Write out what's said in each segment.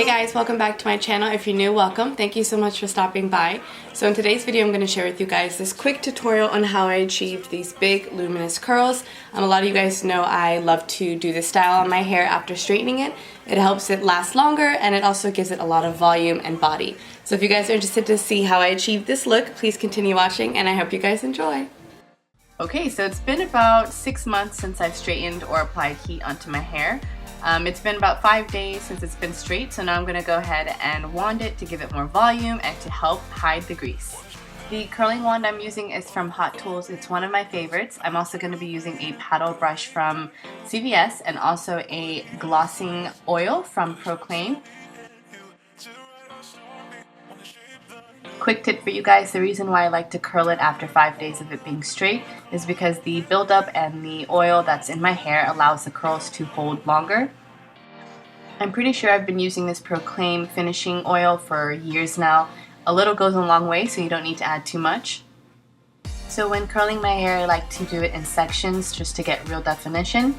Hey guys, welcome back to my channel. If you're new, welcome. Thank you so much for stopping by. So in today's video, I'm going to share with you guys this quick tutorial on how I achieved these big luminous curls. A lot of you guys know I love to do this style on my hair after straightening it. It helps it last longer and it also gives it a lot of volume and body. So if you guys are interested to see how I achieved this look, please continue watching and I hope you guys enjoy. Okay, so it's been about 6 months since I've straightened or applied heat onto my hair. It's been about 5 days since it's been straight, so now I'm going to go ahead and wand it to give it more volume and to help hide the grease. The curling wand I'm using is from Hot Tools. It's one of my favorites. I'm also going to be using a paddle brush from CVS and also a glossing oil from Proclaim. Quick tip for you guys, the reason why I like to curl it after 5 days of it being straight is because the buildup and the oil that's in my hair allows the curls to hold longer. I'm pretty sure I've been using this Proclaim finishing oil for years now. A little goes a long way, so you don't need to add too much. So when curling my hair, I like to do it in sections just to get real definition,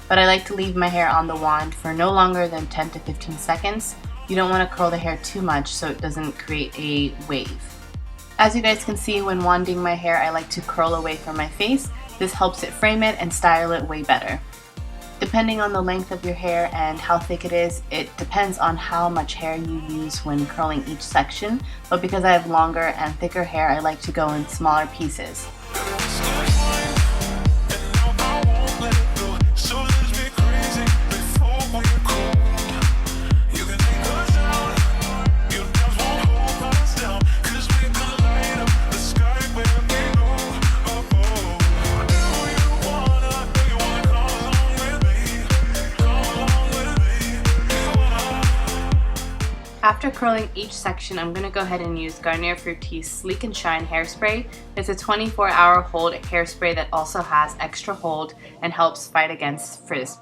but I like to leave my hair on the wand for no longer than 10 to 15 seconds. You don't want to curl the hair too much so it doesn't create a wave. As you guys can see, when wanding my hair, I like to curl away from my face. This helps it frame it and style it way better. Depending on the length of your hair and how thick it is, it depends on how much hair you use when curling each section, but because I have longer and thicker hair, I like to go in smaller pieces. After curling each section, I'm going to go ahead and use Garnier Fructis Sleek and Shine Hairspray. It's a 24-hour hold hairspray that also has extra hold and helps fight against frizz.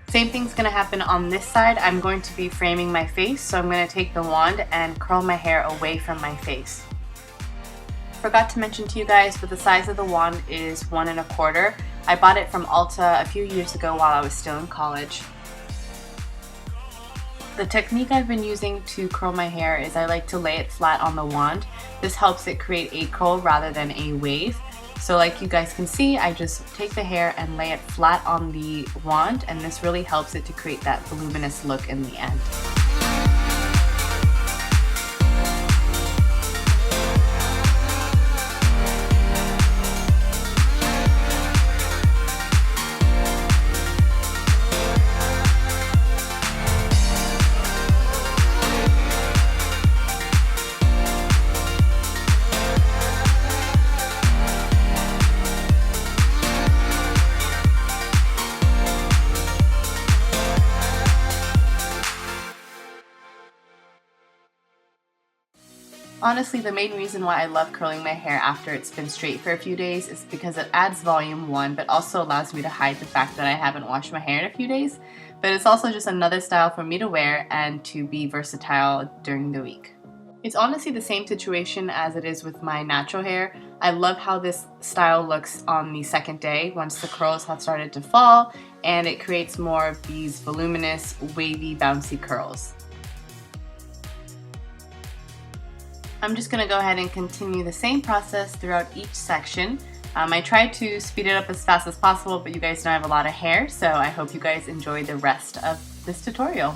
Same thing's going to happen on this side. I'm going to be framing my face, so I'm going to take the wand and curl my hair away from my face. Forgot to mention to you guys, but the size of the wand is 1 1/4. I bought it from Ulta a few years ago while I was still in college. The technique I've been using to curl my hair is I like to lay it flat on the wand. This helps it create a curl rather than a wave. So like you guys can see, I just take the hair and lay it flat on the wand, and this really helps it to create that voluminous look in the end. Honestly, the main reason why I love curling my hair after it's been straight for a few days is because it adds volume, one, but also allows me to hide the fact that I haven't washed my hair in a few days. But it's also just another style for me to wear and to be versatile during the week. It's honestly the same situation as it is with my natural hair. I love how this style looks on the second day once the curls have started to fall, and it creates more of these voluminous, wavy, bouncy curls. I'm just going to go ahead and continue the same process throughout each section. I tried to speed it up as fast as possible, but you guys know I have a lot of hair, so I hope you guys enjoy the rest of this tutorial.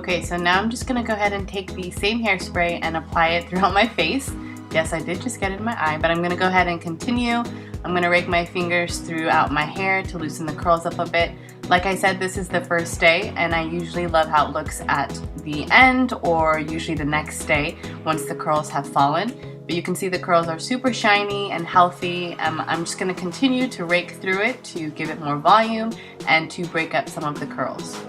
Okay, so now I'm just gonna go ahead and take the same hairspray and apply it throughout my face. Yes, I did just get it in my eye, but I'm gonna go ahead and continue. I'm gonna rake my fingers throughout my hair to loosen the curls up a bit. Like I said, this is the first day, and I usually love how it looks at the end or usually the next day once the curls have fallen. But you can see the curls are super shiny and healthy. I'm just gonna continue to rake through it to give it more volume and to break up some of the curls.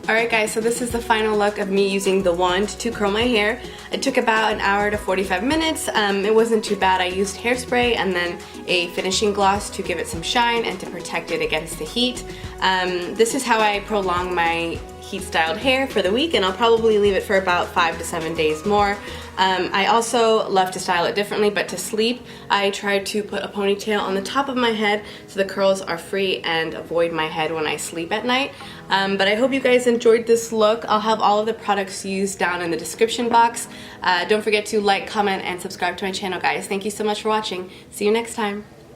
Alright guys, so this is the final look of me using the wand to curl my hair. It took about an hour to 45 minutes. It wasn't too bad. I used hairspray and then a finishing gloss to give it some shine and to protect it against the heat. This is how I prolong my heat styled hair for the week, and I'll probably leave it for about 5 to 7 days more. I also love to style it differently, but to sleep I try to put a ponytail on the top of my head so the curls are free and avoid my head when I sleep at night. But I hope you guys enjoyed this look. I'll have all of the products used down in the description box. Don't forget to like, comment, and subscribe to my channel, guys. Thank you so much for watching. See you next time.